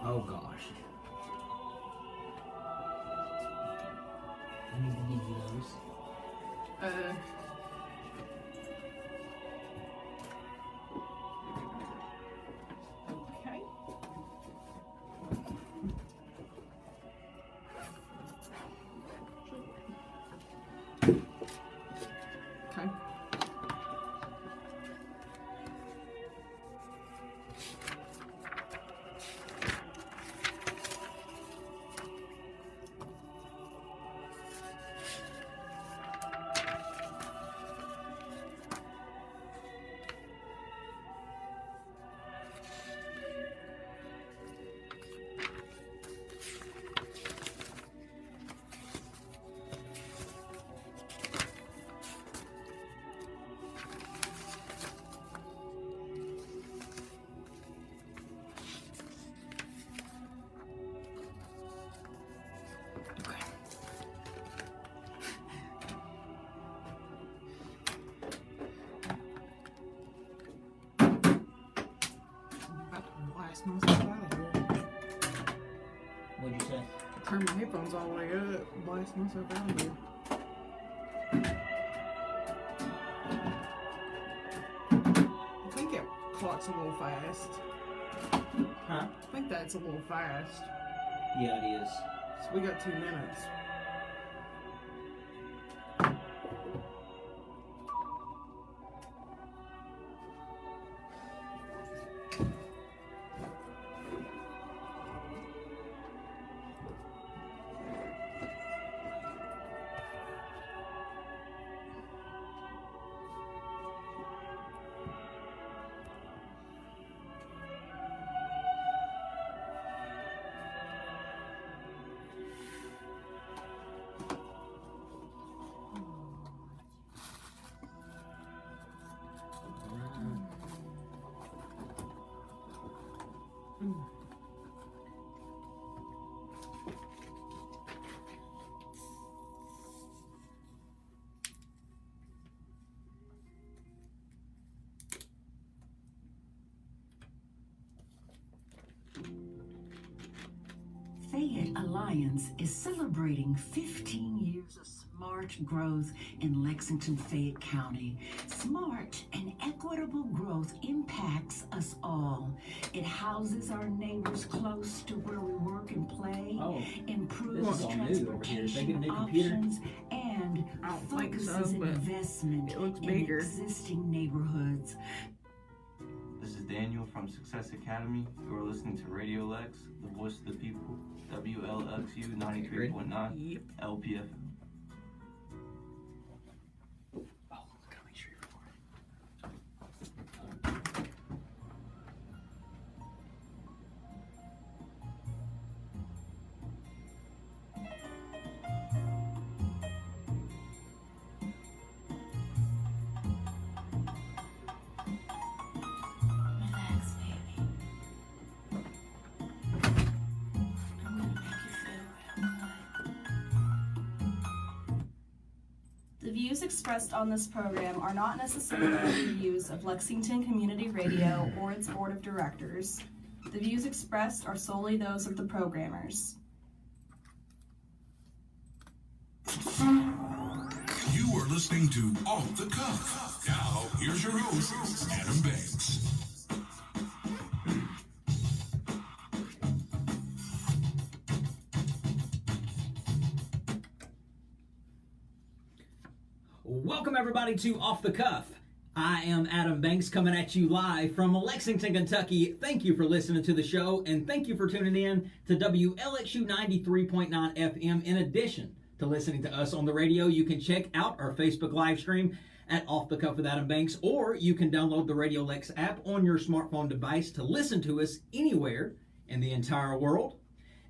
Oh gosh. I need to give you those. Okay. Okay. Blast myself out of here. What'd you say? Turn my headphones all the way up. Blast myself out of here. I think it clocks a little fast. Huh? I think that's a little fast. Yeah, it is. So we got 2 minutes. Fayette Alliance is celebrating 15 years of smart growth in Lexington-Fayette County. Smart and equitable growth impacts us all. It houses our neighbors close to where we work and play, improves this is all new over here. Did they get a transportation new computer? options, and I don't think so, focuses but investment it looks in bigger. existing neighborhoods. This is Daniel from Success Academy. You are listening to Radio Lex, the voice of the people, WLXU 93.9 Yep. LPFM. Oh, gotta make sure you're recording. Relax, baby. I'm gonna make you feel real good. The views expressed on this program are not necessarily the views of Lexington Community Radio or its board of directors. The views expressed are solely those of the programmers. You are listening to Off the Cuff. Now, here's your host, Adam Banks. Welcome everybody to Off the Cuff. I am Adam Banks coming at you live from Lexington, Kentucky. Thank you for listening to the show and thank you for tuning in to WLXU 93.9 FM. In addition to listening to us on the radio, you can check out our Facebook live stream at Off the Cuff with Adam Banks, or you can download the Radio Lex app on your smartphone device to listen to us anywhere in the entire world.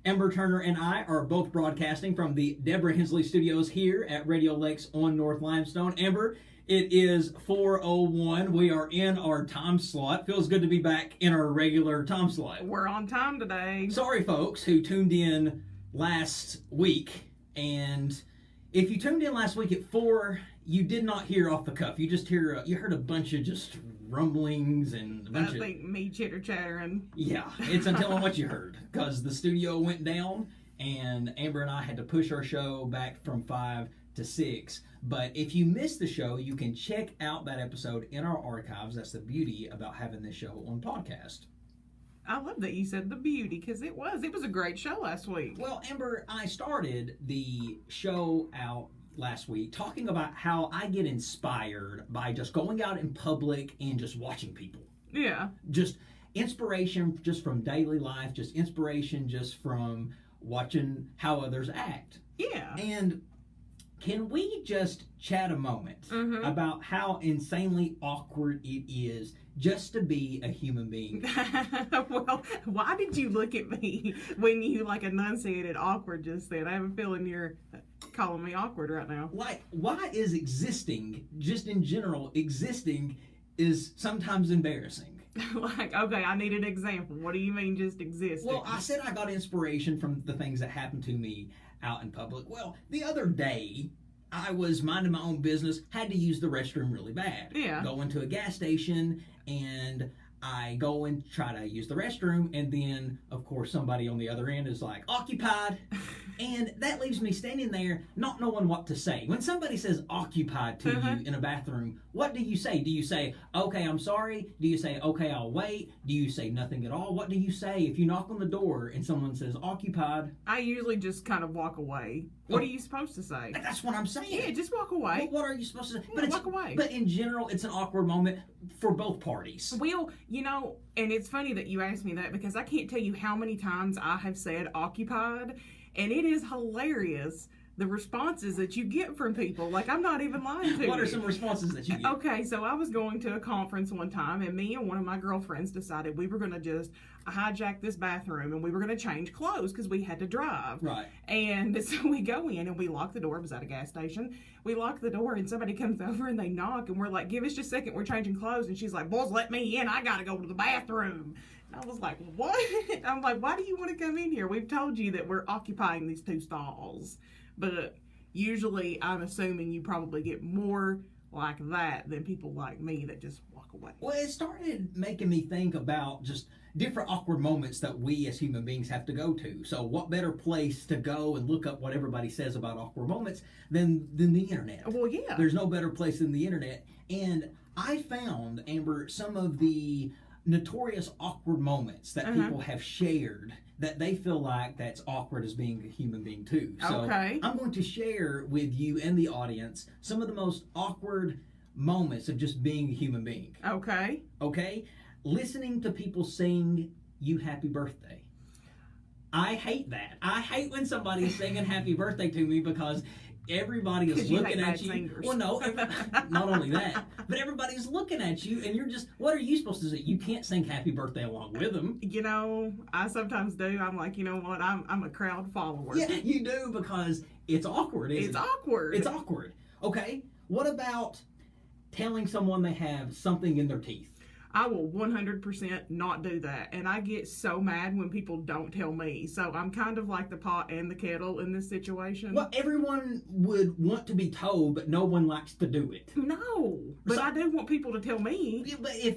Ember Turner and I are both broadcasting from the Deborah Hensley Studios here at Radio Lex on North Limestone. Ember, it is 4:01. We are in our time slot. Feels good to be back in our regular time slot. We're on time today. Sorry, folks, who tuned in last week. And if you tuned in last week at 4, you did not hear Off the Cuff. You just you heard a bunch of just rumblings and a bunch I of... think me chitter-chattering. Yeah, it's untelling what you heard, because the studio went down, and Amber and I had to push our show back from 5 to 6. But if you missed the show, you can check out that episode in our archives. That's the beauty about having this show on podcast. I love that you said the beauty, because it was a great show last week. Well, Amber, I started the show out last week talking about how I get inspired by just going out in public and just watching people. Yeah. Just inspiration just from daily life, just inspiration just from watching how others act. Yeah. And can we just chat a moment about how insanely awkward it is just to be a human being? Well, why did you look at me when you enunciated awkward just then? I have a feeling you're calling me awkward right now. Like, why is existing, just in general, existing is sometimes embarrassing? Okay, I need an example. What do you mean just existing? Well, I said I got inspiration from the things that happened to me out in public. Well, the other day, I was minding my own business, had to use the restroom really bad. Yeah. Go into a gas station, and I go and try to use the restroom, and then, of course, somebody on the other end is like, occupied. And that leaves me standing there not knowing what to say. When somebody says occupied to you in a bathroom, what do you say? Do you say, okay, I'm sorry? Do you say, okay, I'll wait? Do you say nothing at all? What do you say if you knock on the door and someone says occupied? I usually just kind of walk away. What are you supposed to say? That's what I'm saying. Yeah, just walk away. What are you supposed to say? Yeah, walk away. But in general, it's an awkward moment for both parties. Well, and it's funny that you asked me that, because I can't tell you how many times I have said occupied, and it is hilarious the responses that you get from people. I'm not even lying to you. What are some responses that you get? Okay, so I was going to a conference one time, and me and one of my girlfriends decided we were going to just hijack this bathroom, and we were going to change clothes because we had to drive. Right. And so we go in, and we lock the door. It was at a gas station. We lock the door, and somebody comes over, and they knock, and we're like, give us just a second. We're changing clothes. And she's like, boys, let me in. I got to go to the bathroom. And I was like, what? I'm like, why do you want to come in here? We've told you that we're occupying these 2 stalls. But usually I'm assuming you probably get more like that than people like me that just walk away. Well, it started making me think about just different awkward moments that we as human beings have to go to. So what better place to go and look up what everybody says about awkward moments than the internet? Well, yeah. There's no better place than the internet. And I found, Amber, some of the notorious awkward moments that people have shared that they feel like that's awkward as being a human being too. So Okay. I'm going to share with you and the audience some of the most awkward moments of just being a human being. Okay. Okay? Listening to people sing you happy birthday. I hate that. I hate when somebody's singing happy birthday to me, because everybody is looking at you. Singers. Well, no, not only that, but everybody's looking at you, and you're just, what are you supposed to say? You can't sing happy birthday along with them. I sometimes do. I'm like, you know what? I'm a crowd follower. Yeah, you do, because it's awkward, isn't it? It's awkward. It's awkward. Okay, what about telling someone they have something in their teeth? I will 100% not do that. And I get so mad when people don't tell me. So I'm kind of like the pot and the kettle in this situation. Well, everyone would want to be told, but no one likes to do it. No, but So- I do want people to tell me. Yeah, but if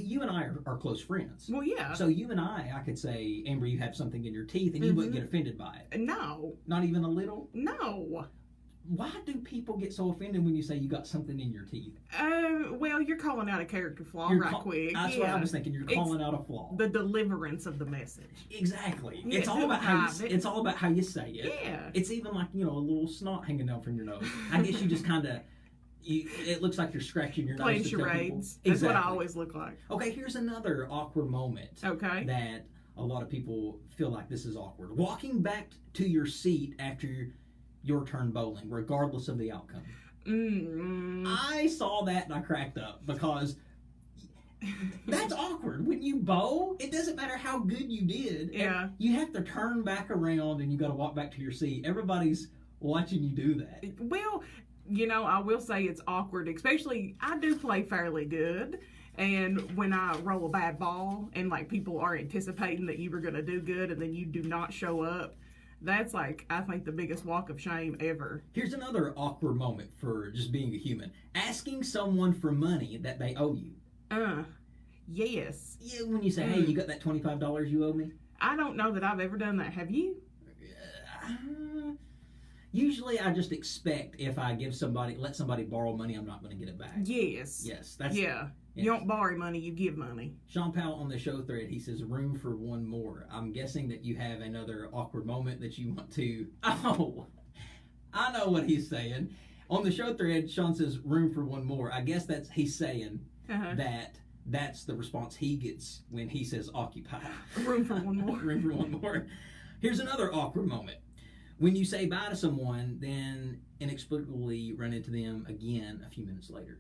you and I are close friends. Well, yeah. So you and I could say, Amber, you have something in your teeth, and you wouldn't get offended by it. No. Not even a little? No. Why do people get so offended when you say you got something in your teeth? Well, you're calling out a character flaw You're quick. That's what I was thinking. You're calling out a flaw. The deliverance of the message. Exactly. Yeah, It's all about it's all about how you say it. Yeah. It's even like, a little snot hanging down from your nose. I guess you just kind of, it looks like you're scratching your Playing nose to tell people. charades. That's what I Exactly. always look like. Okay, here's another awkward moment. Okay. That a lot of people feel like this is awkward. Walking back to your seat after your turn bowling, regardless of the outcome. I saw that and I cracked up, because that's awkward. When you bowl, it doesn't matter how good you did. Yeah. You have to turn back around and you got to walk back to your seat. Everybody's watching you do that. Well, I will say it's awkward, especially I do play fairly good. And when I roll a bad ball and people are anticipating that you were going to do good and then you do not show up, That's like, I think, the biggest walk of shame ever. Here's another awkward moment for just being a human. Asking someone for money that they owe you. Yes. Yeah, when you say, hey, you got that $25 you owe me? I don't know that I've ever done that. Have you? Usually I just expect if I let somebody borrow money, I'm not going to get it back. Yes. Yes. That's Yeah. Yes. You don't borrow money, you give money. Sean Powell on the show thread, he says, room for one more. I'm guessing that you have another awkward moment that you want to... Oh, I know what he's saying. On the show thread, Sean says, room for one more. I guess he's saying that's the response he gets when he says occupy. Room for one more. Room for one more. Here's another awkward moment. When you say bye to someone, then inexplicably run into them again a few minutes later.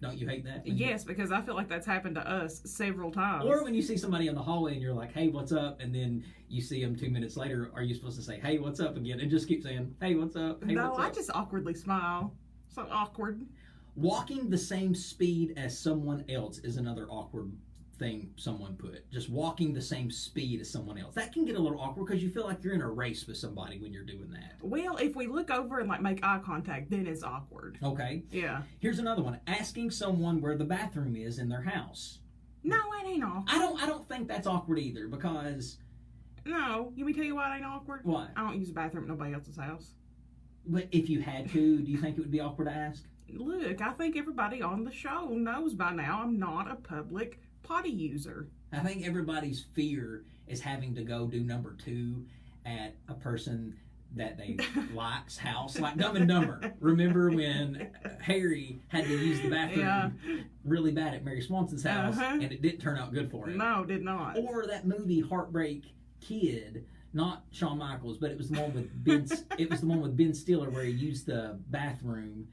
Don't you hate that? Yes, because I feel like that's happened to us several times. Or when you see somebody in the hallway and you're like, hey, what's up? And then you see them 2 minutes later, are you supposed to say, hey, what's up again? And just keep saying, hey, what's up? Hey, no, what's up? I just awkwardly smile. So awkward. Walking the same speed as someone else is another awkward thing someone put. Just walking the same speed as someone else. That can get a little awkward because you feel like you're in a race with somebody when you're doing that. Well, if we look over and like make eye contact, then it's awkward. Okay. Yeah. Here's another one. Asking someone where the bathroom is in their house. No, it ain't awkward. I don't think that's awkward either because... No. You me tell you why it ain't awkward? Why? I don't use a bathroom at nobody else's house. But if you had to, do you think it would be awkward to ask? Look, I think everybody on the show knows by now I'm not a public potty user. I think everybody's fear is having to go do number 2 at a person that they like's house, like Dumb and Dumber. Remember when Harry had to use the bathroom really bad at Mary Swanson's house, and it didn't turn out good for him? No, it did not. Or that movie Heartbreak Kid, not Shawn Michaels, but it was the one with Ben. It was the one with Ben Stiller where he used the bathroom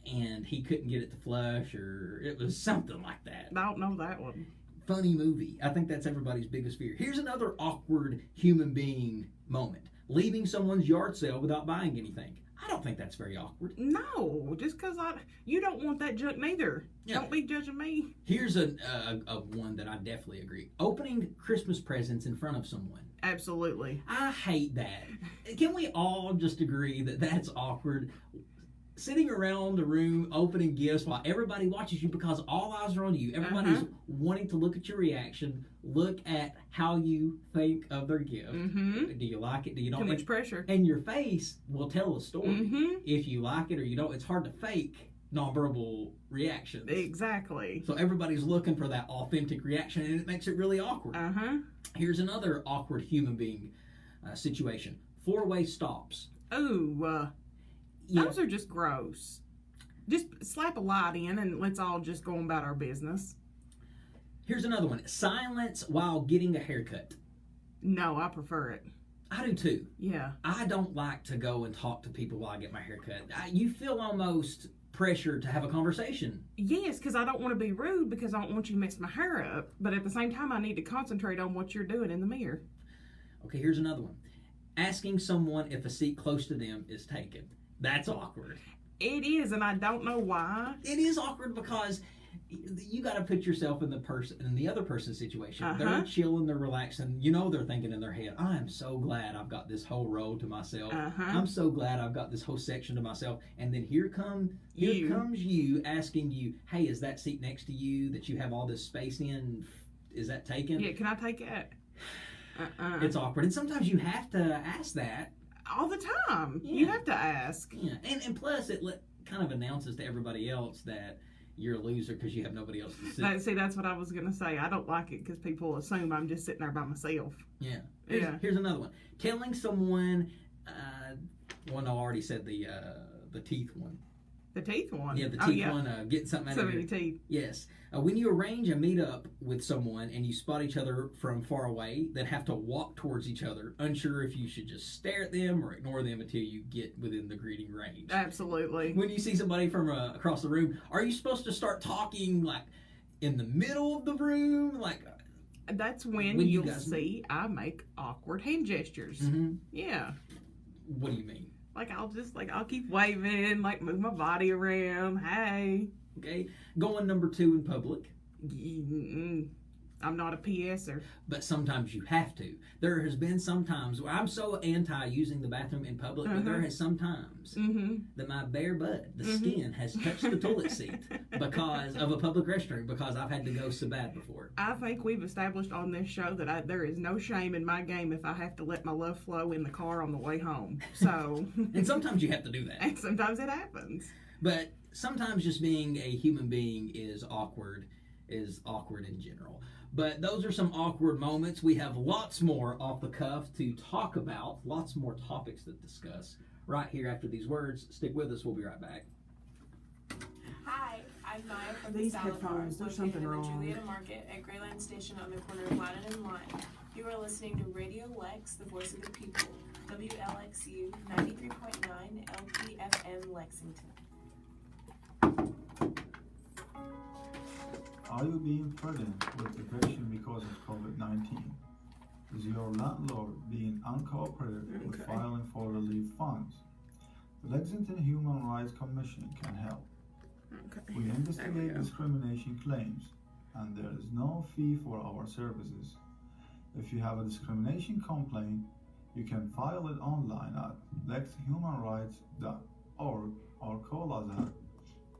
and he couldn't get it to flush, or it was something like that. I don't know that one. Funny movie. I think that's everybody's biggest fear. Here's another awkward human being moment. Leaving someone's yard sale without buying anything. I don't think that's very awkward. No, just because you don't want that junk neither. Yeah. Don't be judging me. Here's a one that I definitely agree. Opening Christmas presents in front of someone. Absolutely. I hate that. Can we all just agree that that's awkward? Sitting around the room opening gifts while everybody watches you because all eyes are on you. Everybody's wanting to look at your reaction, look at how you think of their gift. Do you like it? Do you not? Too much pressure. And your face will tell a story. If you like it or you don't, it's hard to fake nonverbal reactions. Exactly. So everybody's looking for that authentic reaction, and it makes it really awkward. Here's another awkward human being situation. 4-way stops. Ooh, those are just gross. Just slap a light in and let's all just go about our business. Here's another one. Silence while getting a haircut. No, I prefer it. I do too. Yeah. I don't like to go and talk to people while I get my haircut. You feel almost pressured to have a conversation. Yes, because I don't want to be rude because I don't want you to mess my hair up. But at the same time, I need to concentrate on what you're doing in the mirror. Okay, here's another one. Asking someone if a seat close to them is taken. That's awkward. It is, and I don't know why. It is awkward because you got to put yourself in the other person's situation. They're chilling, they're relaxing. You know they're thinking in their head, I am so glad I've got this whole row to myself. I'm so glad I've got this whole section to myself. And then here comes you asking you, hey, is that seat next to you that you have all this space in, is that taken? Yeah, can I take it? It's awkward. And sometimes you have to ask that. All the time. Yeah. You have to ask. Yeah, and plus it kind of announces to everybody else that you're a loser because you have nobody else to sit. See, that's what I was going to say. I don't like it because people assume I'm just sitting there by myself. Yeah. Here's another one. Telling someone, I already said the teeth one. The teeth one? Yeah, the teeth one, getting something out of your teeth. Yes. When you arrange a meetup with someone and you spot each other from far away, then have to walk towards each other, unsure if you should just stare at them or ignore them until you get within the greeting range. Absolutely. When you see somebody from across the room, are you supposed to start talking like in the middle of the room? Like that's when you'll see I make awkward hand gestures. Yeah. What do you mean? I'll keep waving, move my body around. Hey. Okay. Going number 2 in public. I'm not a PSer. But sometimes you have to. There has been some times where I'm so anti using the bathroom in public, but there has some times that my bare butt, the skin, has touched the toilet seat because of a public restroom, because I've had to go so bad before. I think we've established on this show that there is no shame in my game if I have to let my love flow in the car on the way home. So, And sometimes you have to do that. and sometimes it happens. But sometimes just being a human being is awkward in general. But those are some awkward moments. We have lots more off the cuff to talk about, lots more topics to discuss right here after these words. Stick with us. We'll be right back. Hi, I'm Maya from These the Salad headphones, Bar, there's located something in the wrong. Julietta Market at Grayland Station on the corner of Line and Line. You are listening to Radio Lex, the voice of the people, WLXU 93.9 LPFM Lexington. Are you being threatened with eviction because of COVID-19? Is your landlord being uncooperative with filing for relief funds? The Lexington Human Rights Commission can help. Okay. We investigate There we go. discrimination claims, and there is no fee for our services. If you have a discrimination complaint, you can file it online at lexhumanrights.org or call us at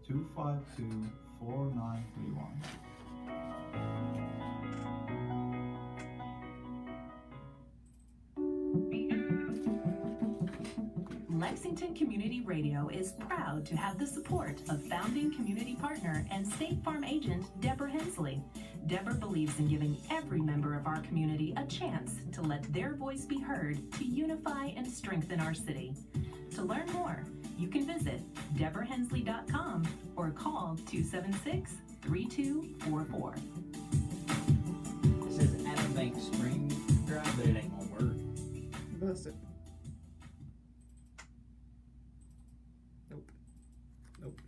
252-4931. Lexington Community Radio is proud to have the support of founding community partner and State Farm agent Deborah Hensley. Deborah believes in giving every member of our community a chance to let their voice be heard to unify and strengthen our city. To learn more, you can visit deborahhensley.com or call 276-3244. It says Adam Banks Spring Drive, but it ain't gonna work. Bust it. Nope.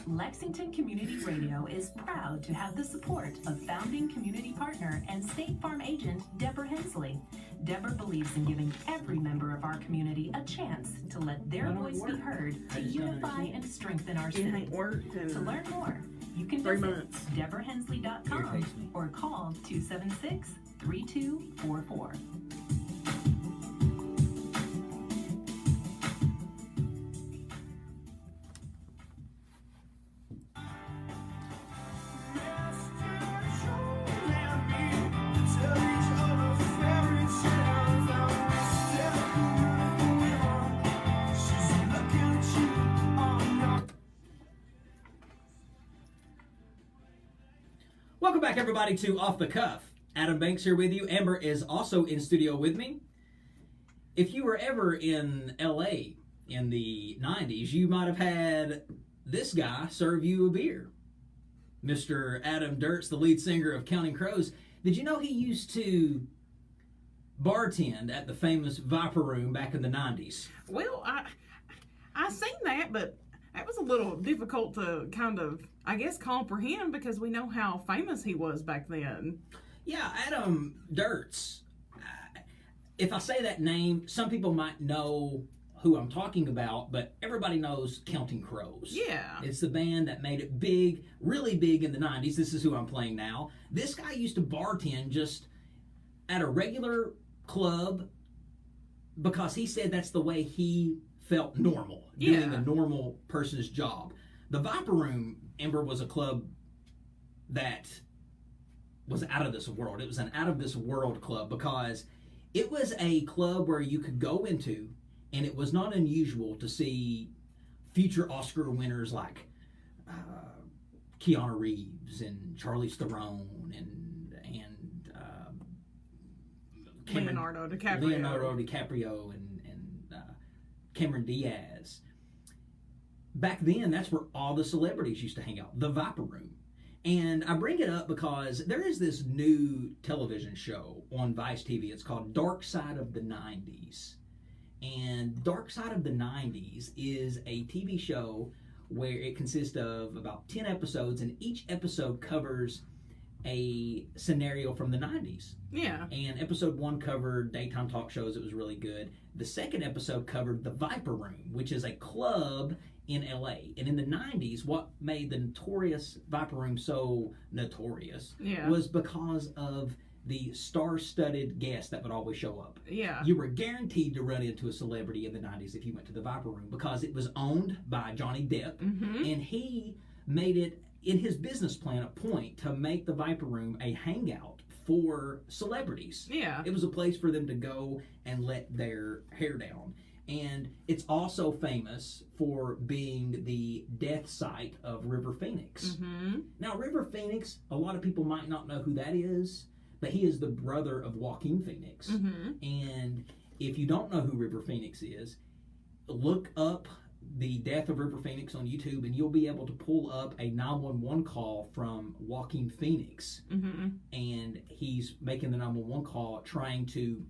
Lexington Community Radio is proud to have the support of founding community partner and State Farm agent Deborah Hensley. Deborah believes in giving every member of our community a chance to let their Why don't it voice be work? heard I to just don't unify understand. and strengthen our It city. ain't worked in To learn more, you can 3 visit months. deborahhensley.com Irritates me. or call 276-3244. Welcome back, everybody, to Off the Cuff. Adam Banks here with you. Amber is also in studio with me. If you were ever in LA in the 90s, you might have had this guy serve you a beer. Mr. Adam Dirts, the lead singer of Counting Crows. Did you know he used to bartend at the famous Viper Room back in the 90s? Well, I seen that, but that was a little difficult to kind of, I guess, comprehend because we know how famous he was back then. Yeah, Adam Dirts. If I say that name, some people might know who I'm talking about, but everybody knows Counting Crows. Yeah. It's the band that made it big, really big in the 90s. This is who I'm playing now. This guy used to bartend just at a regular club because he said that's the way he felt normal, doing Yeah. a normal person's job. The Viper Room, Ember, was a club that was out of this world. It was an out of this world club because it was a club where you could go into, and it was not unusual to see future Oscar winners like Keanu Reeves and Charlize Theron and Leonardo DiCaprio. and Cameron Diaz. Back then, that's where all the celebrities used to hang out, the Viper Room. And I bring it up because there is this new television show on Vice TV. It's called Dark Side of the 90s. And Dark Side of the 90s is a TV show where it consists of about 10 episodes, and each episode covers a scenario from the 90s. Yeah. And episode 1 covered daytime talk shows. It was really good. The second episode covered the Viper Room, which is a club in LA. And in the 90s, what made the notorious Viper Room so notorious was because of the star-studded guests that would always show up. Yeah. You were guaranteed to run into a celebrity in the 90s if you went to the Viper Room because it was owned by Johnny Depp, and he made it in his business plan a point to make the Viper Room a hangout for celebrities. Yeah. It was a place for them to go and let their hair down. And it's also famous for being the death site of River Phoenix. Now, River Phoenix, a lot of people might not know who that is, but he is the brother of Joaquin Phoenix. And if you don't know who River Phoenix is, look up the death of River Phoenix on YouTube, and you'll be able to pull up a 911 call from Joaquin Phoenix. And he's making the 911 call trying to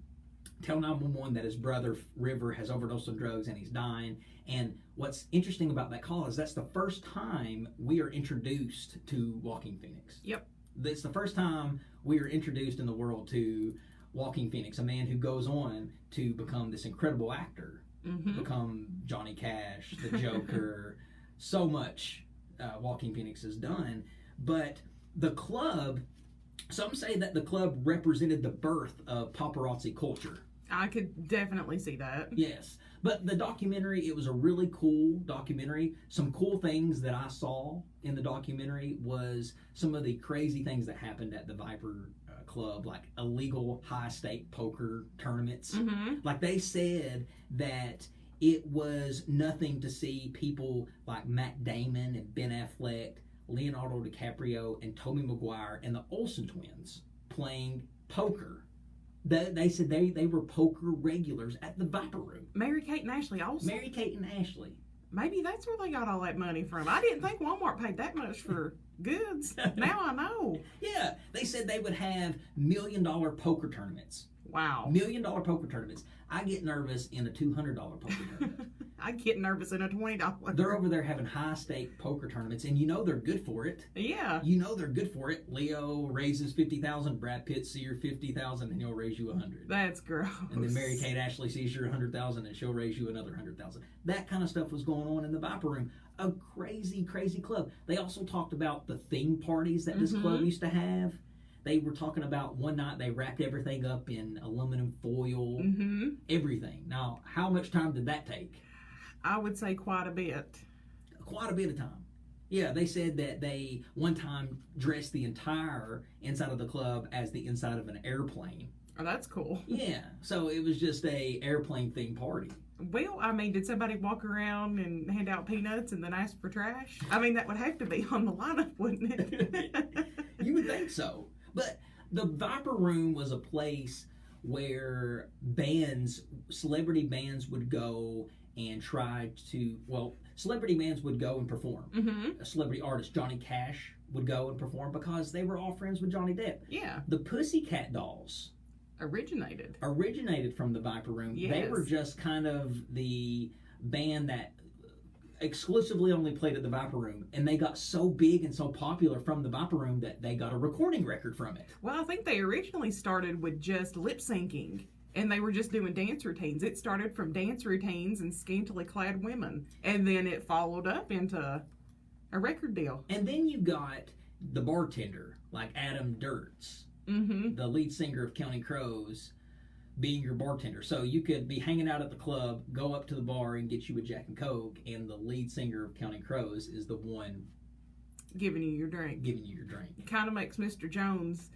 tell 911 that his brother River has overdosed on drugs and he's dying. And what's interesting about that call is that's the first time we are introduced to Joaquin Phoenix. Yep. It's the first time we are introduced in the world to Joaquin Phoenix, a man who goes on to become this incredible actor, become Johnny Cash, the Joker, so much Joaquin Phoenix has done. But the club, some say that the club represented the birth of paparazzi culture. I could definitely see that. Yes. But the documentary, it was a really cool documentary. Some cool things that I saw in the documentary was some of the crazy things that happened at the Viper Club, like illegal high-stake poker tournaments. Like they said that it was nothing to see people like Matt Damon and Ben Affleck, Leonardo DiCaprio, and Tobey Maguire and the Olsen twins playing poker. They said they were poker regulars at the Viper Room. Mary-Kate and Ashley Olsen? Mary-Kate and Ashley. Maybe that's where they got all that money from. I didn't think Walmart paid that much for goods. Now I know. Yeah, they said they would have $1 million poker tournaments. Wow. $1 million poker tournaments. I get nervous in a $200 poker tournament. I get nervous in a $20. They're over there having high-stake poker tournaments, and you know they're good for it. Yeah. You know they're good for it. Leo raises $50,000, Brad Pitt sees your $50,000, and he'll raise you $100,000. That's gross. And then Mary-Kate Ashley sees your $100,000, and she'll raise you another $100,000. That kind of stuff was going on in the Viper Room. A crazy, crazy club. They also talked about the theme parties that this club used to have. They were talking about one night they wrapped everything up in aluminum foil, everything. Now, how much time did that take? I would say quite a bit. Quite a bit of time. Yeah, they said that they one time dressed the entire inside of the club as the inside of an airplane. Oh, that's cool. Yeah, so it was just a airplane themed party. Well, I mean, did somebody walk around and hand out peanuts and then ask for trash? I mean, that would have to be on the lineup, wouldn't it? You would think so. But the Viper Room was a place where celebrity bands would go and try to, celebrity bands would go and perform. A celebrity artist, Johnny Cash, would go and perform because they were all friends with Johnny Depp. Yeah. The Pussycat Dolls originated from the Viper Room. Yes. They were just kind of the band that exclusively only played at the Viper Room, and they got so big and so popular from the Viper Room that they got a recording record from it. Well, I think they originally started with just lip syncing, and they were just doing dance routines. It started from dance routines and scantily clad women, and then it followed up into a record deal. And then you got the bartender, like Adam Duritz, the lead singer of Counting Crows, being your bartender. So you could be hanging out at the club, go up to the bar and get you a Jack and Coke, and the lead singer of Counting Crows is the one giving you your drink. Kind of makes Mr. Jones,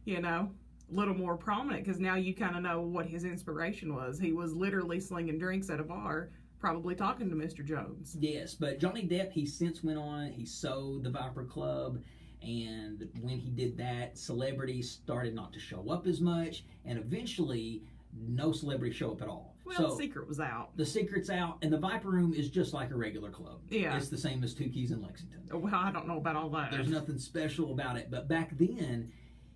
a little more prominent, because now you kind of know what his inspiration was. He was literally slinging drinks at a bar, probably talking to Mr. Jones. Yes, but Johnny Depp, he since went on, he sold the Viper Club, and when he did that, celebrities started not to show up as much, and eventually no celebrities show up at all. Well, so, the secret was out. The secret's out, and the Viper Room is just like a regular club. Yeah. It's the same as Two Keys in Lexington. Well, I don't know about all that. There's nothing special about it, but back then,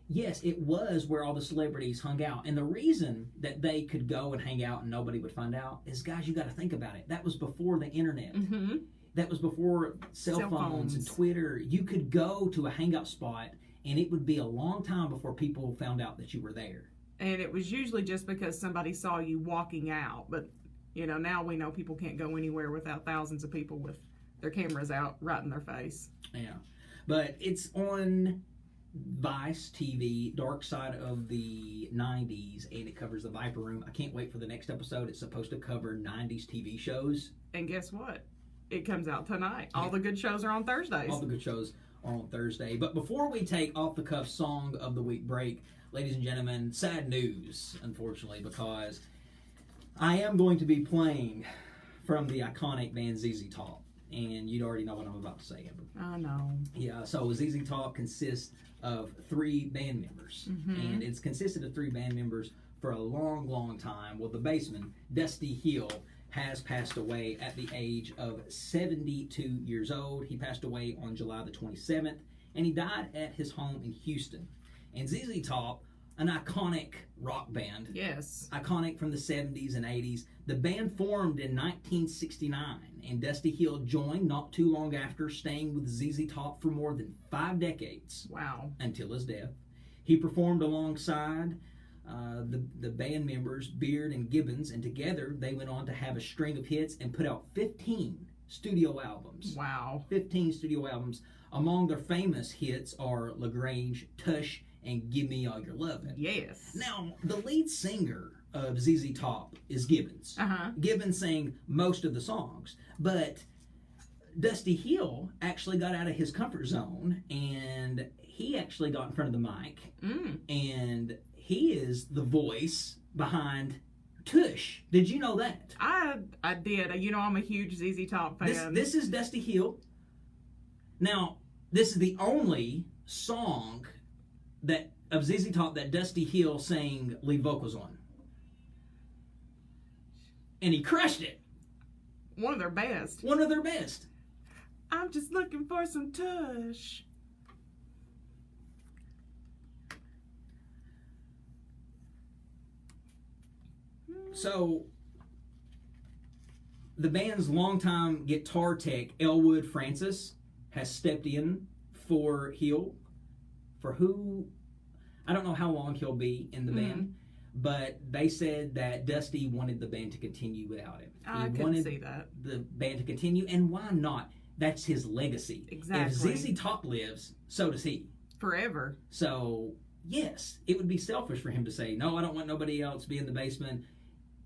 yes, it was where all the celebrities hung out. And the reason that they could go and hang out and nobody would find out is, guys, you got to think about it. That was before the internet. That was before cell phones and Twitter. You could go to a hangout spot, and it would be a long time before people found out that you were there. And it was usually just because somebody saw you walking out. But, now we know people can't go anywhere without thousands of people with their cameras out right in their face. Yeah. But it's on Vice TV, Dark Side of the 90s, and it covers the Viper Room. I can't wait for the next episode. It's supposed to cover 90s TV shows. And guess what? It comes out tonight. All the good shows are on Thursdays. All the good shows are on Thursday. But before we take off-the-cuff Song of the Week break, ladies and gentlemen, sad news, unfortunately, because I am going to be playing from the iconic band ZZ Top. And you already know what I'm about to say, Amber. I know. Yeah, so ZZ Top consists of 3 band members. And it's consisted of 3 band members for a long, long time. Well, the bassman, Dusty Hill, has passed away at the age of 72 years old. He passed away on July the 27th, and he died at his home in Houston. And ZZ Top, an iconic rock band. Yes. Iconic from the 70s and 80s. The band formed in 1969, and Dusty Hill joined not too long after, staying with ZZ Top for more than 5 decades. Wow. Until his death. He performed alongside the band members Beard and Gibbons, and together they went on to have a string of hits and put out 15 studio albums. Wow. 15 studio albums. Among their famous hits are LaGrange, Tush, and Give Me All Your Lovin'. Yes. Now, the lead singer of ZZ Top is Gibbons. Gibbons sang most of the songs, but Dusty Hill actually got out of his comfort zone, and he actually got in front of the mic, and he is the voice behind Tush. Did you know that? I did. You know, I'm a huge ZZ Top fan. This is Dusty Hill. Now, this is the only song of ZZ Top that Dusty Hill sang lead vocals on. And he crushed it. One of their best. One of their best. I'm just looking for some tush. So, the band's longtime guitar tech, Elwood Francis, has stepped in for Hill. For who, I don't know how long he'll be in the band, but they said that Dusty wanted the band to continue without him. I could see that. The band to continue, and why not? That's his legacy. Exactly. If ZZ Top lives, so does he. Forever. So, yes, it would be selfish for him to say, no, I don't want nobody else be in the basement.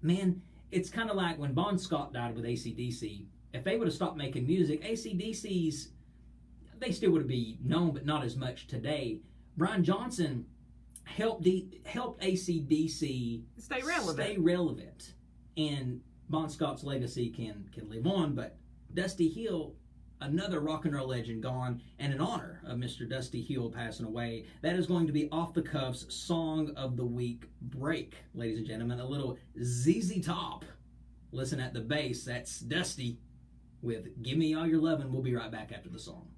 Man, it's kind of like when Bon Scott died with AC/DC. If they would have stopped making music, AC/DC's, they still would be known, but not as much today. Brian Johnson helped AC/DC stay relevant, and Bon Scott's legacy can live on. But Dusty Hill, another rock and roll legend, gone, and in honor of Mr. Dusty Hill passing away, that is going to be Off the Cuff's Song of the Week break, ladies and gentlemen. A little ZZ Top. Listen at the bass. That's Dusty with Give Me All Your Lovin'. We'll be right back after the song.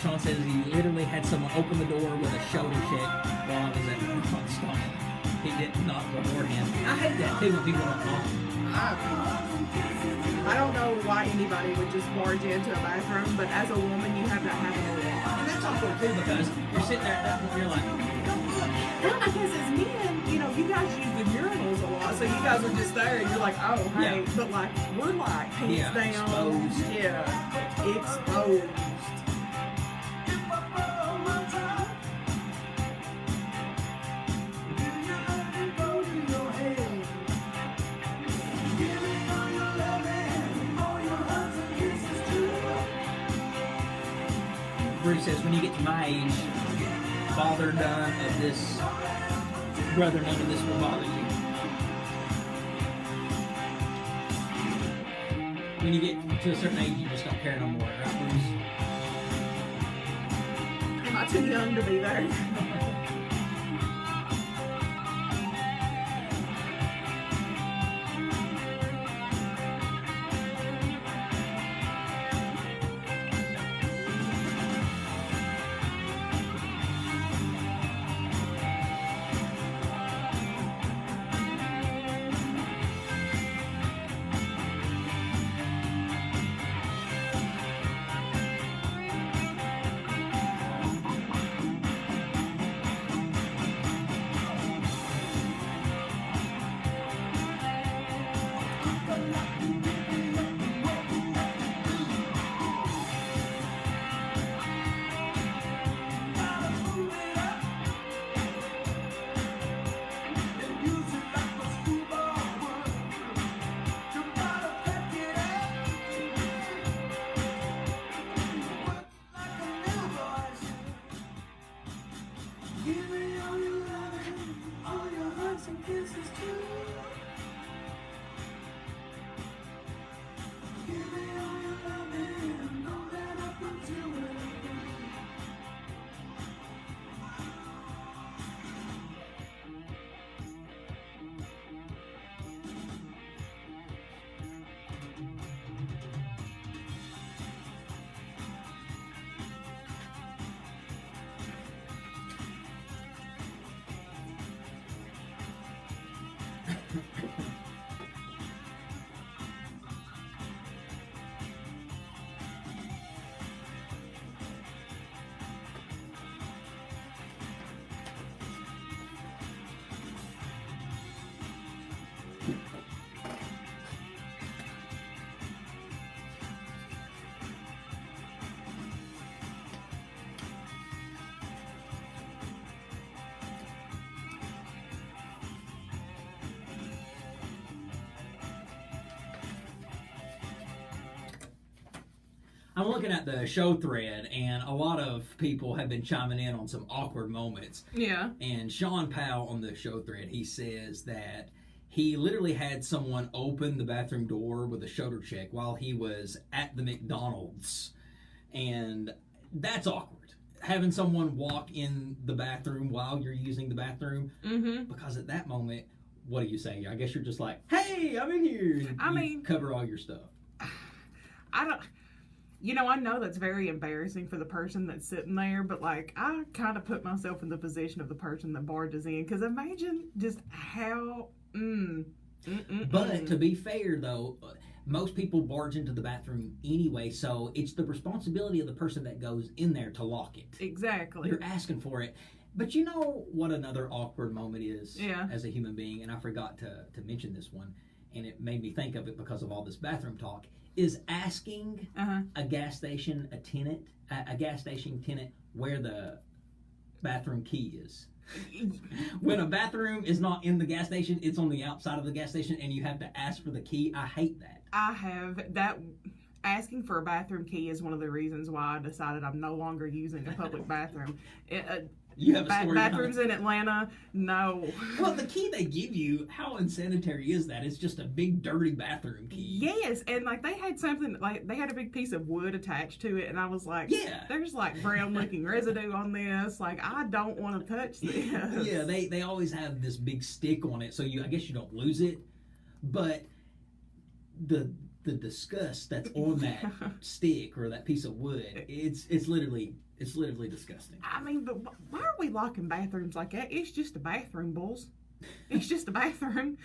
Sean says he literally had someone open the door with a shoulder check while I was at non-stop. He didn't knock beforehand. I hate that too when people don't knock. I don't know why anybody would just barge into a bathroom, but as a woman, you have that habit of it. And that's awkward too, because you're sitting there at that point, you're like, Well, because as men, you know, you guys use the urinals a lot, so you guys are just there and you're like, oh, hey. Yeah. But like, we're like, pants Yeah, down. exposed. Yeah, exposed. Bruce says, when you get to my age, father, none of this, brother, none of this will bother you. When you get to a certain age, you just don't care no more, right, Bruce? Am I too young to be there? I'm looking at the show thread, and a lot of people have been chiming in on some awkward moments. Yeah. And Sean Powell on the show thread, he says that he literally had someone open the bathroom door with a shoulder check while he was at the McDonald's. And that's awkward. Having someone walk in the bathroom while you're using the bathroom. Mm-hmm. Because at that moment, what do you say? I guess you're just like, hey, I'm in here. I mean, cover all your stuff. I don't... You know, I know that's very embarrassing for the person that's sitting there, but, like, I kind of put myself in the position of the person that barges in, because imagine just how... But to be fair, though, most people barge into the bathroom anyway, so it's the responsibility of the person that goes in there to lock it. Exactly. You're asking for it. But you know what another awkward moment is as a human being, and I forgot to mention this one, and it made me think of it because of all this bathroom talk, is asking a gas station attendant, a gas station tenant, where the bathroom key is. When a bathroom is not in the gas station, it's on the outside of the gas station, and you have to ask for the key. I hate that. I have that. Asking for a bathroom key is one of the reasons why I decided I'm no longer using a public bathroom. You have a story bathrooms in Atlanta? No. Well, the key they give you, how unsanitary is that? It's just a big dirty bathroom key. Yes, and like they had something, like they had a big piece of wood attached to it, and I was like, yeah, there's like brown looking residue on this. Like, I don't want to touch this. Yeah, they always have this big stick on it, so I guess you don't lose it. But the disgust that's on that stick or that piece of wood, it's literally disgusting. I mean, but why are we locking bathrooms like that? It's just a bathroom, bulls. It's just a bathroom.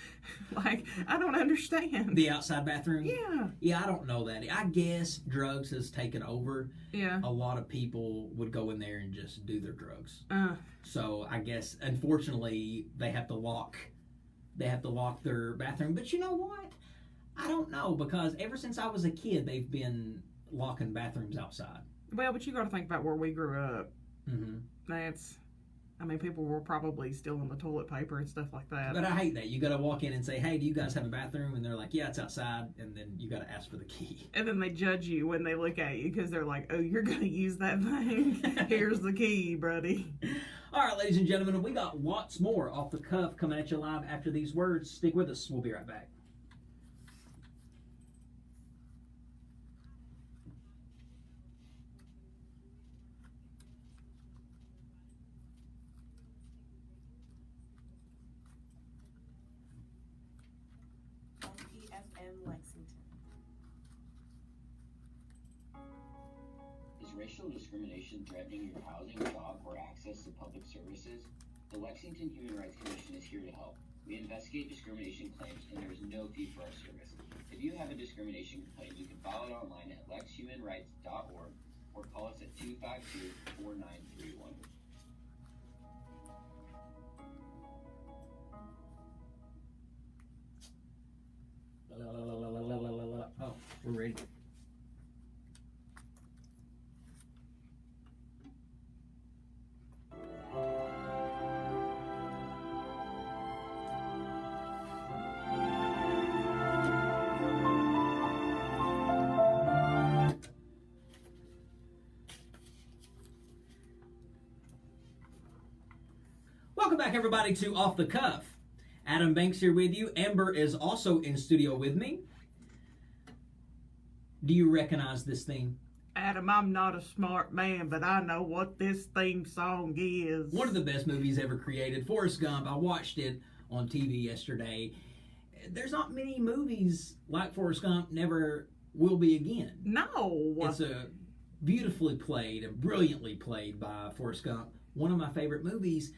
Like, I don't understand. The outside bathroom? Yeah. Yeah, I don't know that. I guess drugs has taken over. Yeah. A lot of people would go in there and just do their drugs. So I guess, unfortunately, they have to lock their bathroom. But you know what? I don't know, because ever since I was a kid, they've been locking bathrooms outside. Well, but you got to think about where we grew up. Mm-hmm. People were probably still in the toilet paper and stuff like that. But I hate that. You got to walk in and say, hey, do you guys have a bathroom? And they're like, yeah, it's outside. And then you got to ask for the key. And then they judge you when they look at you because they're like, oh, you're going to use that thing? Here's the key, buddy. All right, ladies and gentlemen, we got lots more off the cuff coming at you live after these words. Stick with us. We'll be right back. Is racial discrimination threatening your housing, job, or access to public services? The Lexington Human Rights Commission is here to help. We investigate discrimination claims, and there is no fee for our service. If you have a discrimination complaint, you can file it online at lexhumanrights.org or call us at 252-4931. Oh, we're ready. Welcome back, everybody, to Off the Cuff. Adam Banks here with you. Amber is also in studio with me. Do you recognize this theme? Adam, I'm not a smart man, but I know what this theme song is. One of the best movies ever created, Forrest Gump. I watched it on TV yesterday. There's not many movies like Forrest Gump, never will be again. No. It's a beautifully played and brilliantly played by Forrest Gump. One of my favorite movies.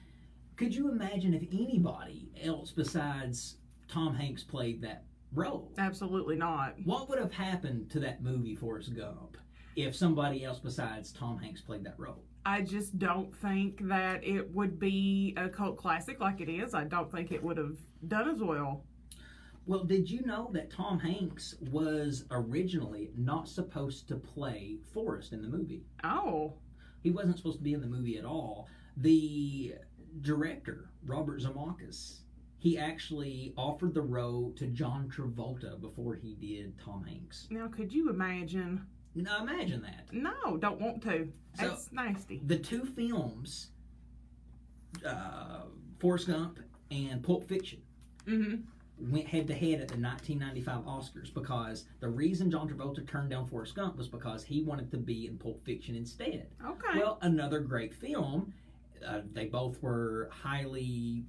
Could you imagine if anybody else besides Tom Hanks played that role? Absolutely not. What would have happened to that movie, Forrest Gump, if somebody else besides Tom Hanks played that role? I just don't think that it would be a cult classic like it is. I don't think it would have done as well. Well, did you know that Tom Hanks was originally not supposed to play Forrest in the movie? Oh. He wasn't supposed to be in the movie at all. The director, Robert Zemeckis, he actually offered the role to John Travolta before he did Tom Hanks. Now, could you imagine? Now, imagine that. No, don't want to. So, That's nasty. The two films, Forrest Gump and Pulp Fiction, went head-to-head at the 1995 Oscars because the reason John Travolta turned down Forrest Gump was because he wanted to be in Pulp Fiction instead. Okay. Well, another great film. They both were highly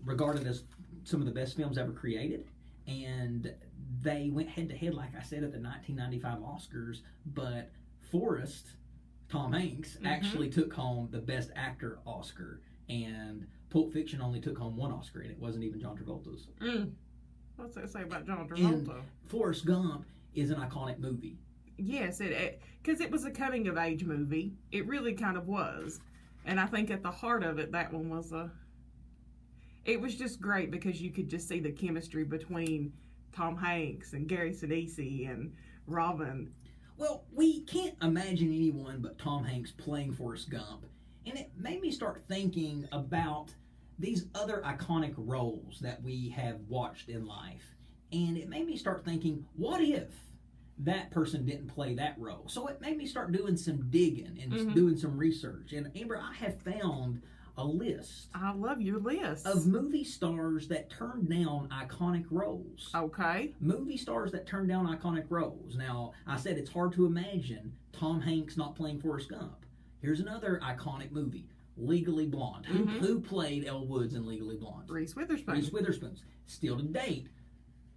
regarded as some of the best films ever created, and they went head-to-head, like I said, at the 1995 Oscars, but Forrest, Tom Hanks, actually took home the Best Actor Oscar, and Pulp Fiction only took home one Oscar, and it wasn't even John Travolta's. What's that say about John Travolta? And Forrest Gump is an iconic movie. Yes, because it was a coming-of-age movie. It really kind of was. And I think at the heart of it, that one was it was just great because you could just see the chemistry between Tom Hanks and Gary Sinise and Robin. Well, we can't imagine anyone but Tom Hanks playing Forrest Gump. And it made me start thinking about these other iconic roles that we have watched in life. And it made me start thinking, what if that person didn't play that role? So it made me start doing some digging and doing some research. And Amber, I have found a list. I love your list. Of movie stars that turned down iconic roles. Okay. Movie stars that turned down iconic roles. Now, I said it's hard to imagine Tom Hanks not playing Forrest Gump. Here's another iconic movie, Legally Blonde. Who played Elle Woods in Legally Blonde? Reese Witherspoon. Reese Witherspoon. Still to date,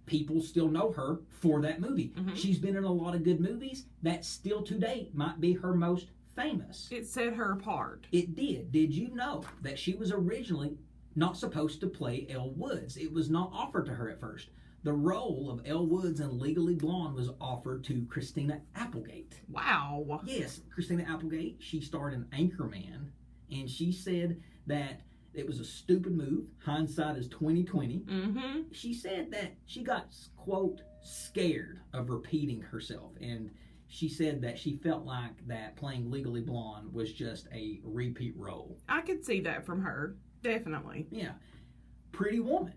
people still know her for that movie. She's been in a lot of good movies. That still to date might be her most famous. It set her apart. It did. Did you know that she was originally not supposed to play Elle Woods? It was not offered to her at first. The role of Elle Woods in Legally Blonde was offered to Christina Applegate. Wow. Yes, Christina Applegate. She starred in Anchorman, and she said that it was a stupid move. Hindsight is 2020. She said that she got, quote, scared of repeating herself, and she said that she felt like that playing Legally Blonde was just a repeat role. I could see that from her. Definitely. Yeah. Pretty Woman.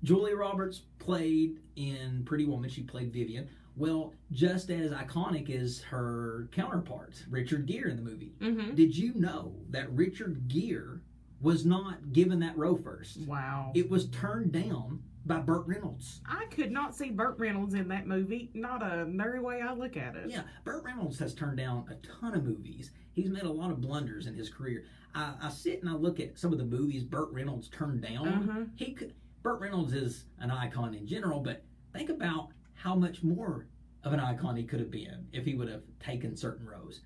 Julia Roberts played in Pretty Woman. She played Vivian. Well, just as iconic as her counterpart, Richard Gere in the movie. Did you know that Richard Gere was not given that role first? Wow. It was turned down by Burt Reynolds. I could not see Burt Reynolds in that movie. Not a very way I look at it. Yeah, Burt Reynolds has turned down a ton of movies. He's made a lot of blunders in his career. I sit and I look at some of the movies Burt Reynolds turned down. Burt Reynolds is an icon in general, but think about how much more of an icon he could have been if he would have taken certain roles.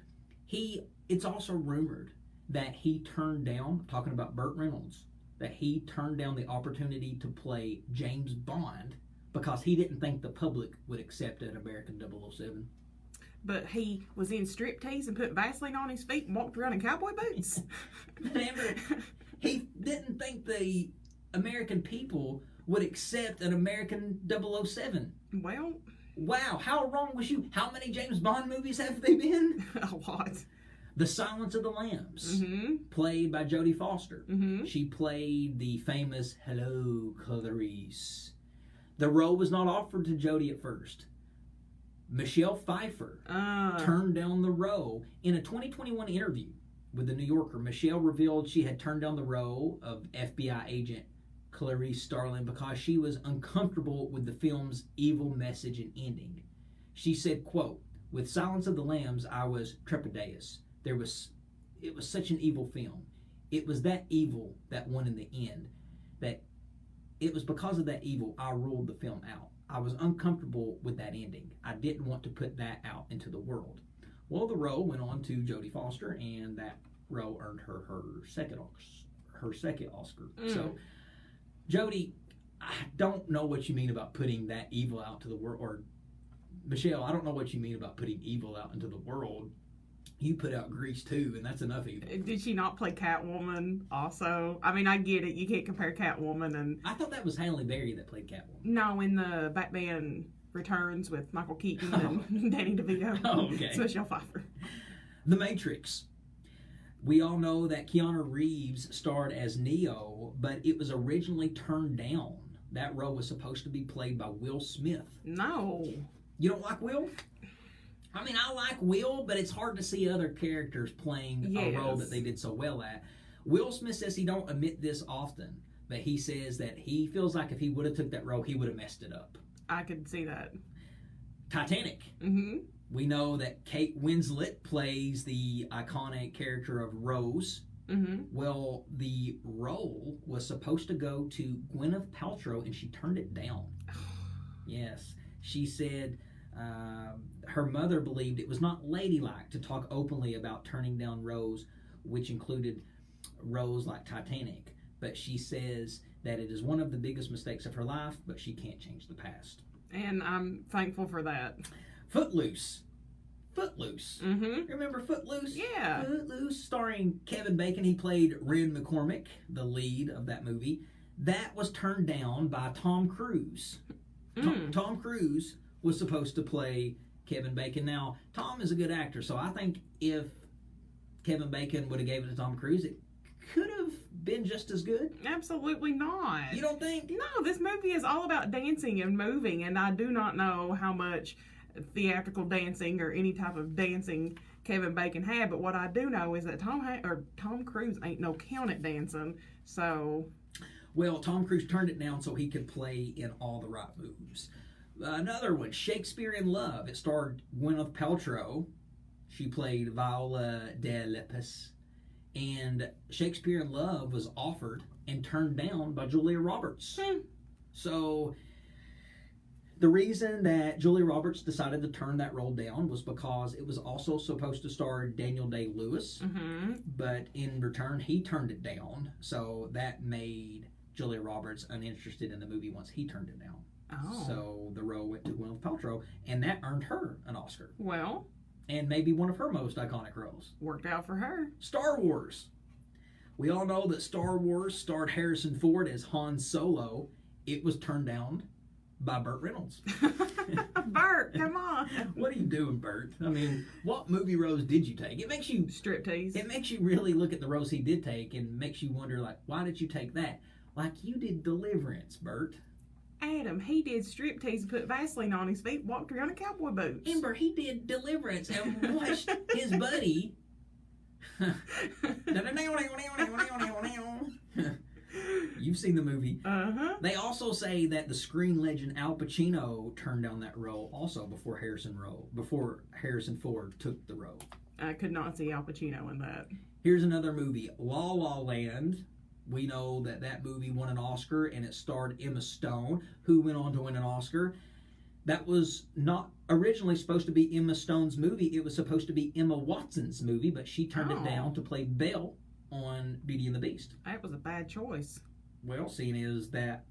It's also rumored that he turned down, talking about Burt Reynolds, that he turned down the opportunity to play James Bond because he didn't think the public would accept an American 007. But he was in striptease and put Vaseline on his feet and walked around in cowboy boots. Remember, he didn't think the American people would accept an American 007. Well, wow, how wrong was you? How many James Bond movies have they been? A lot. The Silence of the Lambs, played by Jodie Foster. She played the famous Hello, Clarice. The role was not offered to Jodie at first. Michelle Pfeiffer turned down the role. In a 2021 interview, with the New Yorker, Michelle revealed she had turned down the role of FBI agent Clarice Starling because she was uncomfortable with the film's evil message and ending. She said, quote, "With Silence of the Lambs, I was trepidatious. It was such an evil film. It was that evil that won in the end. That it was because of that evil I ruled the film out. I was uncomfortable with that ending. I didn't want to put that out into the world." Well, the role went on to Jodie Foster, and that role earned her second Oscar. So, Jodie, I don't know what you mean about putting that evil out to the world. Or, Michelle, I don't know what you mean about putting evil out into the world. You put out Grease too, and that's enough evil. Did she not play Catwoman also? I mean, I get it. You can't compare Catwoman and... I thought that was Halle Berry that played Catwoman. No, in the Batman Returns with Michael Keaton and Danny DeVito. Oh, okay. So Michelle Pfeiffer. The Matrix. We all know that Keanu Reeves starred as Neo, but it was originally turned down. That role was supposed to be played by Will Smith. No. You don't like Will? I mean, I like Will, but it's hard to see other characters playing a role that they did so well at. Will Smith says he don't admit this often, but he says that he feels like if he would have took that role, he would have messed it up. I could see that. Titanic. Mm-hmm. We know that Kate Winslet plays the iconic character of Rose. Mm-hmm. Well, the role was supposed to go to Gwyneth Paltrow, and she turned it down. Yes. She said her mother believed it was not ladylike to talk openly about turning down roles, which included roles like Titanic. But she says that it is one of the biggest mistakes of her life, but she can't change the past. And I'm thankful for that. Footloose. Footloose. Mm-hmm. Remember Footloose? Yeah. Footloose, starring Kevin Bacon. He played Ren McCormick, the lead of that movie. That was turned down by Tom Cruise. Tom Cruise was supposed to play Kevin Bacon. Now, Tom is a good actor, so I think if Kevin Bacon would have gave it to Tom Cruise, it could have been just as good. Absolutely not. You don't think? No, this movie is all about dancing and moving, and I do not know how much theatrical dancing or any type of dancing Kevin Bacon had, but what I do know is that Tom Cruise ain't no count at dancing, so... Well, Tom Cruise turned it down so he could play in all the right moves. Another one, Shakespeare in Love. It starred Gwyneth Paltrow. She played Viola de Lepus. And Shakespeare in Love was offered and turned down by Julia Roberts. So the reason that Julia Roberts decided to turn that role down was because it was also supposed to star Daniel Day-Lewis. Mm-hmm. But in return, he turned it down. So that made Julia Roberts uninterested in the movie once he turned it down. Oh. So the role went to Gwyneth Paltrow, and that earned her an Oscar. Well, and maybe one of her most iconic roles. Worked out for her. Star Wars. We all know that Star Wars starred Harrison Ford as Han Solo. It was turned down by Burt Reynolds. Burt, come on. What are you doing, Burt? I mean, what movie roles did you take? It makes you... Striptease. It makes you really look at the roles he did take and makes you wonder, like, why did you take that? Like, you did Deliverance, Burt. Adam, he did striptease, put Vaseline on his feet, walked around in cowboy boots. Ember, he did Deliverance and watched his buddy. You've seen the movie. Uh-huh. They also say that the screen legend Al Pacino turned down that role also before Harrison Ford took the role. I could not see Al Pacino in that. Here's another movie, La La Land. We know that that movie won an Oscar, and it starred Emma Stone, who went on to win an Oscar. That was not originally supposed to be Emma Stone's movie. It was supposed to be Emma Watson's movie, but she turned it down to play Belle on Beauty and the Beast. That was a bad choice. Well, seeing as that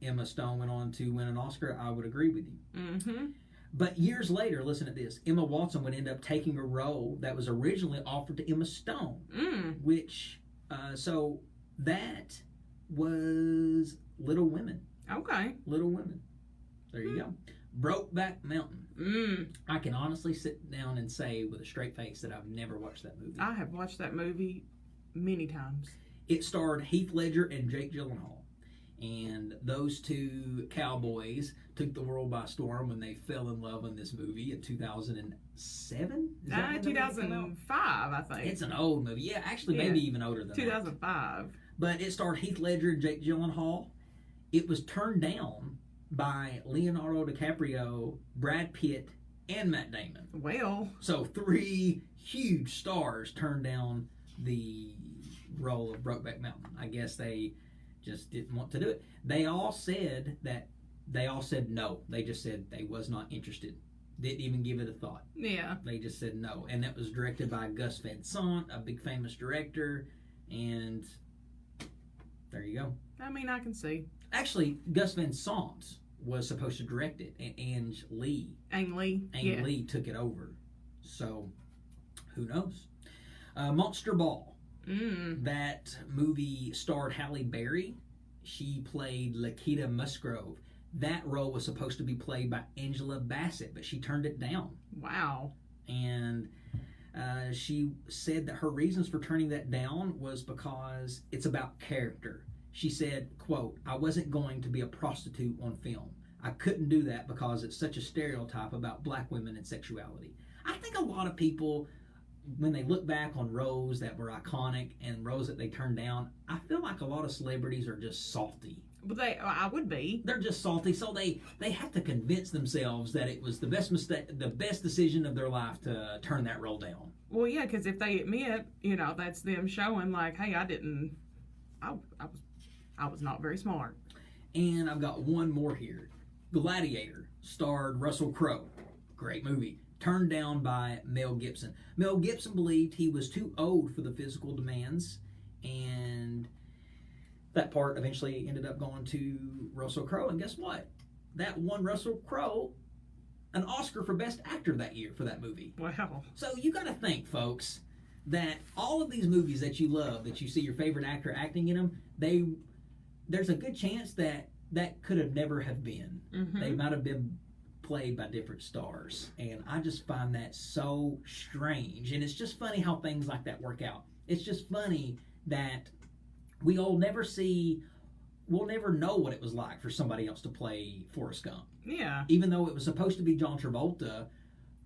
Emma Stone went on to win an Oscar, I would agree with you. Mm-hmm. But years later, listen to this, Emma Watson would end up taking a role that was originally offered to Emma Stone, which, so that was Little Women. Okay. Little Women. There you go. Brokeback Mountain. I can honestly sit down and say with a straight face that I've never watched that movie. I have watched that movie many times. It starred Heath Ledger and Jake Gyllenhaal. And those two cowboys took the world by storm when they fell in love in this movie in 2007? 2005, I think. It's an old movie. Yeah, actually, maybe even older than 2005. that. But it starred Heath Ledger and Jake Gyllenhaal. It was turned down by Leonardo DiCaprio, Brad Pitt, and Matt Damon. Well. So 3 huge stars turned down the role of Brokeback Mountain. I guess they just didn't want to do it. They all said no. They just said they was not interested. Didn't even give it a thought. Yeah. They just said no. And that was directed by Gus Van Sant, a big famous director. And there you go. I mean, I can see. Actually, Gus Van Sant was supposed to direct it, and Ang Lee took it over. So, who knows? Monster Ball. That movie starred Halle Berry. She played Lakita Musgrove. That role was supposed to be played by Angela Bassett, but she turned it down. Wow. And she said that her reasons for turning that down was because it's about character. She said, quote, "I wasn't going to be a prostitute on film. I couldn't do that because it's such a stereotype about black women and sexuality." I think a lot of people, when they look back on roles that were iconic and roles that they turned down, I feel like a lot of celebrities are just salty. But I would be. They're just salty, so they have to convince themselves that it was the best decision of their life to turn that role down. Well, yeah, because if they admit, that's them showing like, hey, I was not very smart. And I've got one more here. Gladiator starred Russell Crowe. Great movie. Turned down by Mel Gibson. Mel Gibson believed he was too old for the physical demands, and that part eventually ended up going to Russell Crowe. And guess what? That won Russell Crowe an Oscar for Best Actor that year for that movie. Wow. So you got to think, folks, that all of these movies that you love, that you see your favorite actor acting in them, there's a good chance that could have never have been. Mm-hmm. They might have been played by different stars, and I just find that so strange. And it's just funny how things like that work out. It's just funny that we'll never know what it was like for somebody else to play Forrest Gump. Yeah. Even though it was supposed to be John Travolta,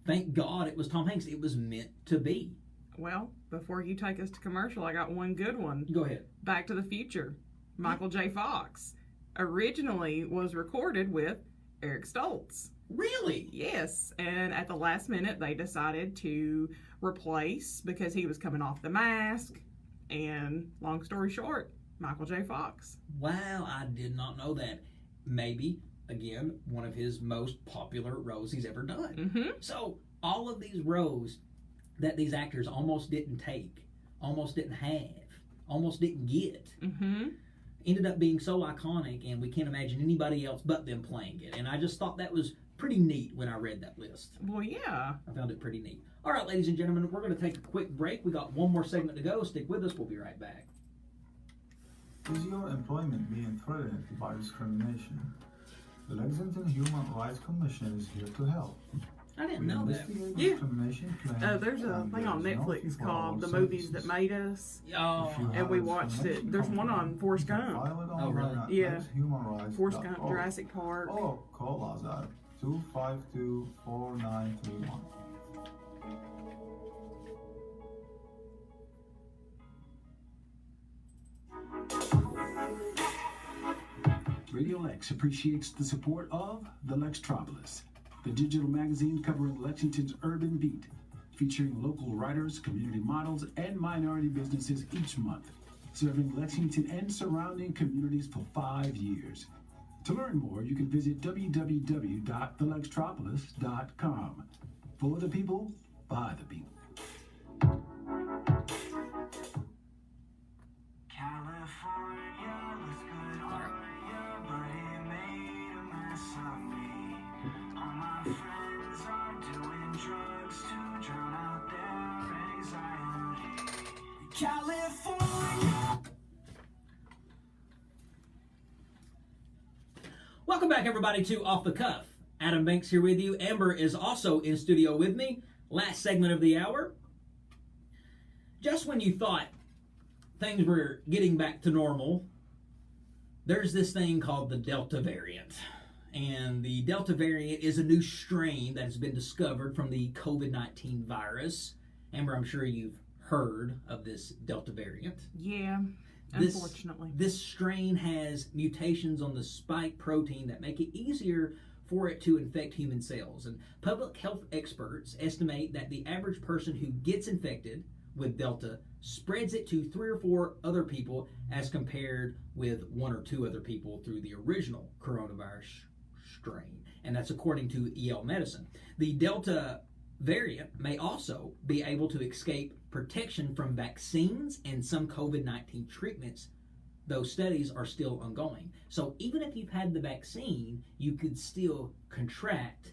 thank God it was Tom Hanks. It was meant to be. Well, before you take us to commercial, I got one good one. Go ahead. Back to the Future. Michael J. Fox originally was recorded with Eric Stoltz. Really? Yes. And at the last minute, they decided to replace because he was coming off the mask. And long story short, Michael J. Fox. Wow, I did not know that. Maybe, again, one of his most popular roles he's ever done. Mm-hmm. So, all of these roles that these actors almost didn't take, almost didn't have, almost didn't get, ended up being so iconic, and we can't imagine anybody else but them playing it. And I just thought that was pretty neat when I read that list. Well, yeah. I found it pretty neat. All right, ladies and gentlemen, we're going to take a quick break. We got one more segment to go. Stick with us. We'll be right back. Is your employment being threatened by discrimination? The Lexington Human Rights Commission is here to help. I didn't know that. Yeah. Discrimination claims, There's a thing on there is no Netflix fee for called all The Movies services. That Made Us. Oh, If you And have we a watched it. discrimination There's one on complaint, Forrest you can Gump. file it Oh, online really? at Yeah. lexhumanrights.org. Forrest Gump, Jurassic Park. Or call us at 252-4931. Radio Lex appreciates the support of the Lextropolis, the digital magazine covering Lexington's urban beat, featuring local writers, community models, and minority businesses each month, serving Lexington and surrounding communities for 5 years. To learn more, you can visit www.thelextropolis.com. For the people, by the people. Welcome back, everybody, to Off the Cuff. Adam Banks here with you. Amber is also in studio with me. Last segment of the hour. Just when you thought things were getting back to normal, there's this thing called the Delta variant. And the Delta variant is a new strain that has been discovered from the COVID-19 virus. Amber, I'm sure you've heard of this Delta variant. Yeah, unfortunately. This strain has mutations on the spike protein that make it easier for it to infect human cells. And public health experts estimate that the average person who gets infected with Delta spreads it to 3 or 4 other people as compared with 1 or 2 other people through the original coronavirus strain. And that's according to Yale Medicine. The Delta variant may also be able to escape protection from vaccines and some COVID-19 treatments. Those studies are still ongoing. So even if you've had the vaccine, you could still contract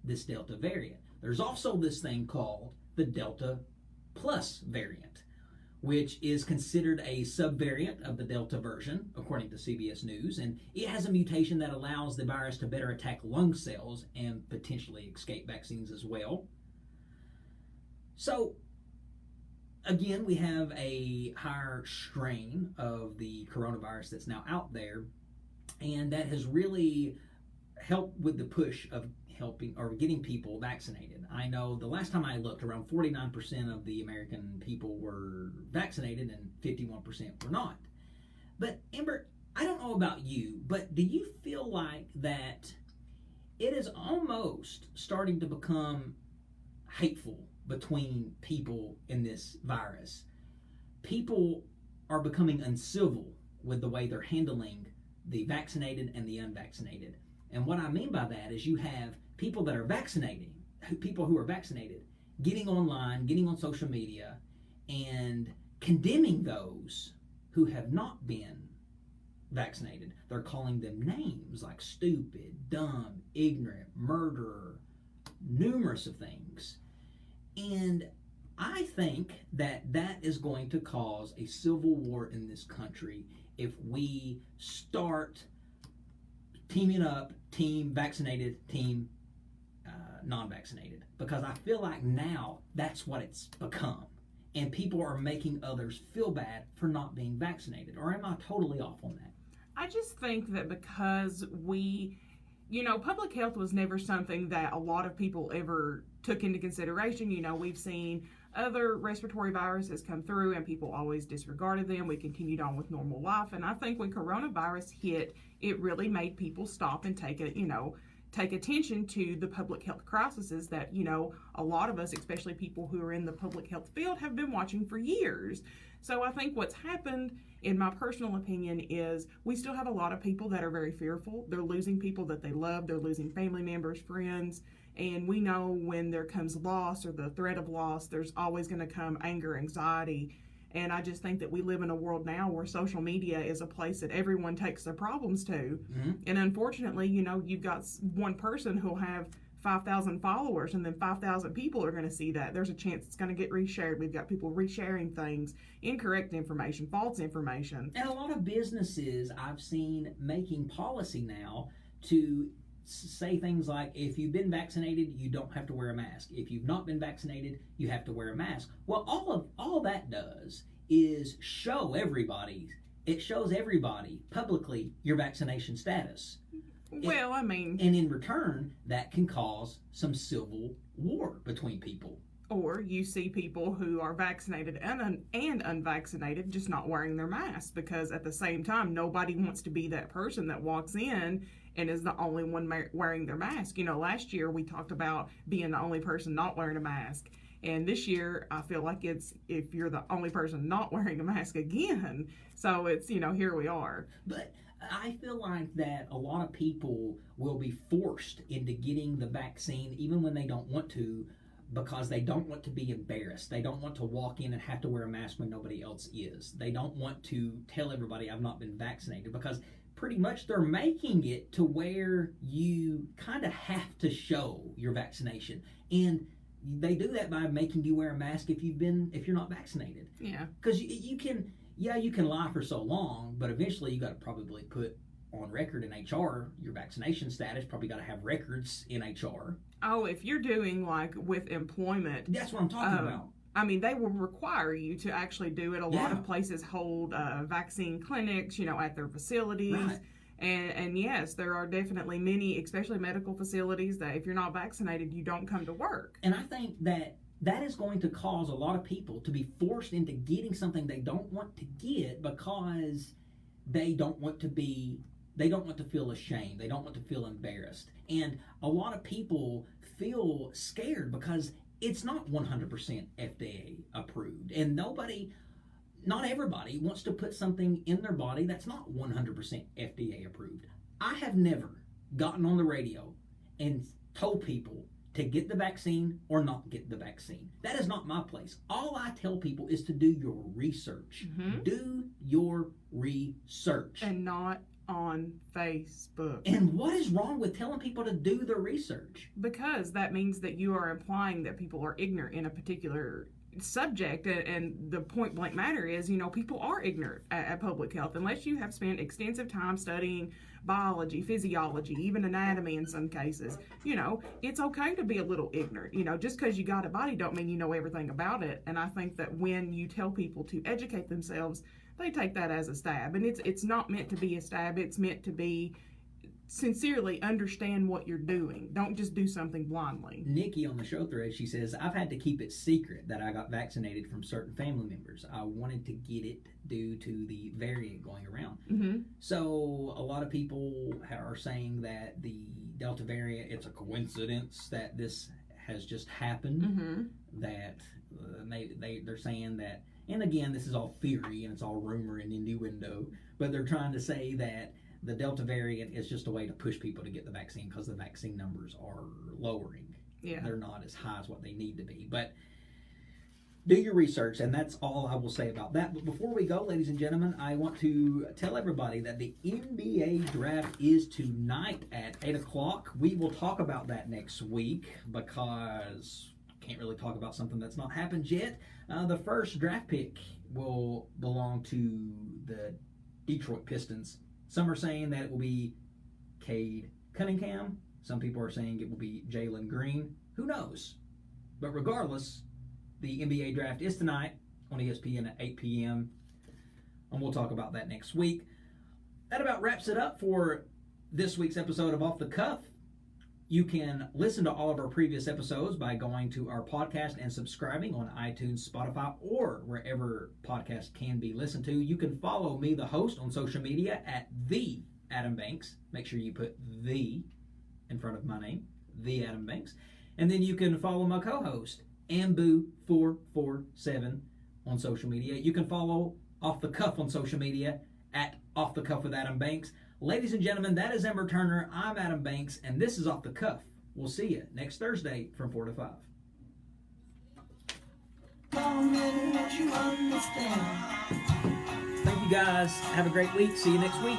this Delta variant. There's also this thing called the Delta Plus variant, which is considered a subvariant of the Delta version, according to CBS News, and it has a mutation that allows the virus to better attack lung cells and potentially escape vaccines as well. So, again, we have a higher strain of the coronavirus that's now out there, and that has really helped with the push of helping or getting people vaccinated. I know the last time I looked, around 49% of the American people were vaccinated and 51% were not. But Amber, I don't know about you, but do you feel like that it is almost starting to become hateful between people in this virus? People are becoming uncivil with the way they're handling the vaccinated and the unvaccinated. And what I mean by that is you have people that are vaccinated, people who are vaccinated, getting online, getting on social media, and condemning those who have not been vaccinated. They're calling them names like stupid, dumb, ignorant, murderer, numerous of things. And I think that that is going to cause a civil war in this country if we start teaming up, team vaccinated, team non-vaccinated, because I feel like now that's what it's become, and people are making others feel bad for not being vaccinated. Or am I totally off on that? I just think that because public health was never something that a lot of people ever took into consideration. We've seen other respiratory viruses come through and people always disregarded them. We continued on with normal life. And I think when coronavirus hit, it really made people stop and take attention to the public health crises that, a lot of us, especially people who are in the public health field, have been watching for years. So I think what's happened, in my personal opinion, is we still have a lot of people that are very fearful. They're losing people that they love. They're losing family members, friends. And we know when there comes loss or the threat of loss, there's always going to come anger, anxiety. And I just think that we live in a world now where social media is a place that everyone takes their problems to. Mm-hmm. And unfortunately, you've got one person who'll have 5,000 followers, and then 5,000 people are going to see that. There's a chance it's going to get reshared. We've got people resharing things, incorrect information, false information. And a lot of businesses I've seen making policy now to say things like, if you've been vaccinated, you don't have to wear a mask. If you've not been vaccinated, you have to wear a mask. Well, all that does is show everybody. It shows everybody publicly your vaccination status. Well, and in return, that can cause some civil war between people. Or you see people who are vaccinated and unvaccinated just not wearing their masks, because at the same time, nobody wants to be that person that walks in and is the only one wearing their mask. Last year we talked about being the only person not wearing a mask. And this year, I feel like it's if you're the only person not wearing a mask again. So it's, here we are. But I feel like that a lot of people will be forced into getting the vaccine even when they don't want to, because they don't want to be embarrassed. They don't want to walk in and have to wear a mask when nobody else is. They don't want to tell everybody I've not been vaccinated, because pretty much they're making it to where you kind of have to show your vaccination. And they do that by making you wear a mask if you're not vaccinated. Yeah. Because you can lie for so long, but eventually you got to probably put on record in HR your vaccination status. Probably got to have records in HR. Oh, if you're doing like with employment. That's what I'm talking about. I mean, they will require you to actually do it. A lot of places hold vaccine clinics, at their facilities. Right. And yes, there are definitely many, especially medical facilities, that if you're not vaccinated, you don't come to work. And I think that is going to cause a lot of people to be forced into getting something they don't want to get because they don't want to feel ashamed. They don't want to feel embarrassed. And a lot of people feel scared because it's not 100% FDA approved. And not everybody wants to put something in their body that's not 100% FDA approved. I have never gotten on the radio and told people to get the vaccine or not get the vaccine. That is not my place. All I tell people is to do your research. Mm-hmm. Do your research. And not on Facebook. And what is wrong with telling people to do their research? Because that means that you are implying that people are ignorant in a particular subject, and the point blank matter is, people are ignorant at public health unless you have spent extensive time studying biology, physiology, even anatomy in some cases. It's okay to be a little ignorant. Just because you got a body don't mean you know everything about it. And I think that when you tell people to educate themselves, they take that as a stab, and it's not meant to be a stab. It's meant to be sincerely understand what you're doing. Don't just do something blindly. Nikki on the show thread, she says, I've had to keep it secret that I got vaccinated from certain family members. I wanted to get it due to the variant going around. Mm-hmm. So a lot of people are saying that the Delta variant, it's a coincidence that this has just happened. Mm-hmm. That they're saying that, and again, this is all theory and it's all rumor and innuendo, but they're trying to say that the Delta variant is just a way to push people to get the vaccine because the vaccine numbers are lowering. Yeah. They're not as high as what they need to be. But do your research, and that's all I will say about that. But before we go, ladies and gentlemen, I want to tell everybody that the NBA draft is tonight at 8 o'clock. We will talk about that next week because can't really talk about something that's not happened yet. The first draft pick will belong to the Detroit Pistons. Some are saying that it will be Cade Cunningham. Some people are saying it will be Jalen Green. Who knows? But regardless, the NBA draft is tonight on ESPN at 8 p.m. And we'll talk about that next week. That about wraps it up for this week's episode of Off the Cuff. You can listen to all of our previous episodes by going to our podcast and subscribing on iTunes, Spotify, or wherever podcasts can be listened to. You can follow me, the host, on social media at The Adam Banks. Make sure you put "the" in front of my name, The Adam Banks. And then you can follow my co-host, Ambu447, on social media. You can follow Off the Cuff on social media at Off the Cuff with Adam Banks. Ladies and gentlemen, that is Ember Turner. I'm Adam Banks, and this is Off the Cuff. We'll see you next Thursday from 4 to 5. Thank you guys. Have a great week. See you next week.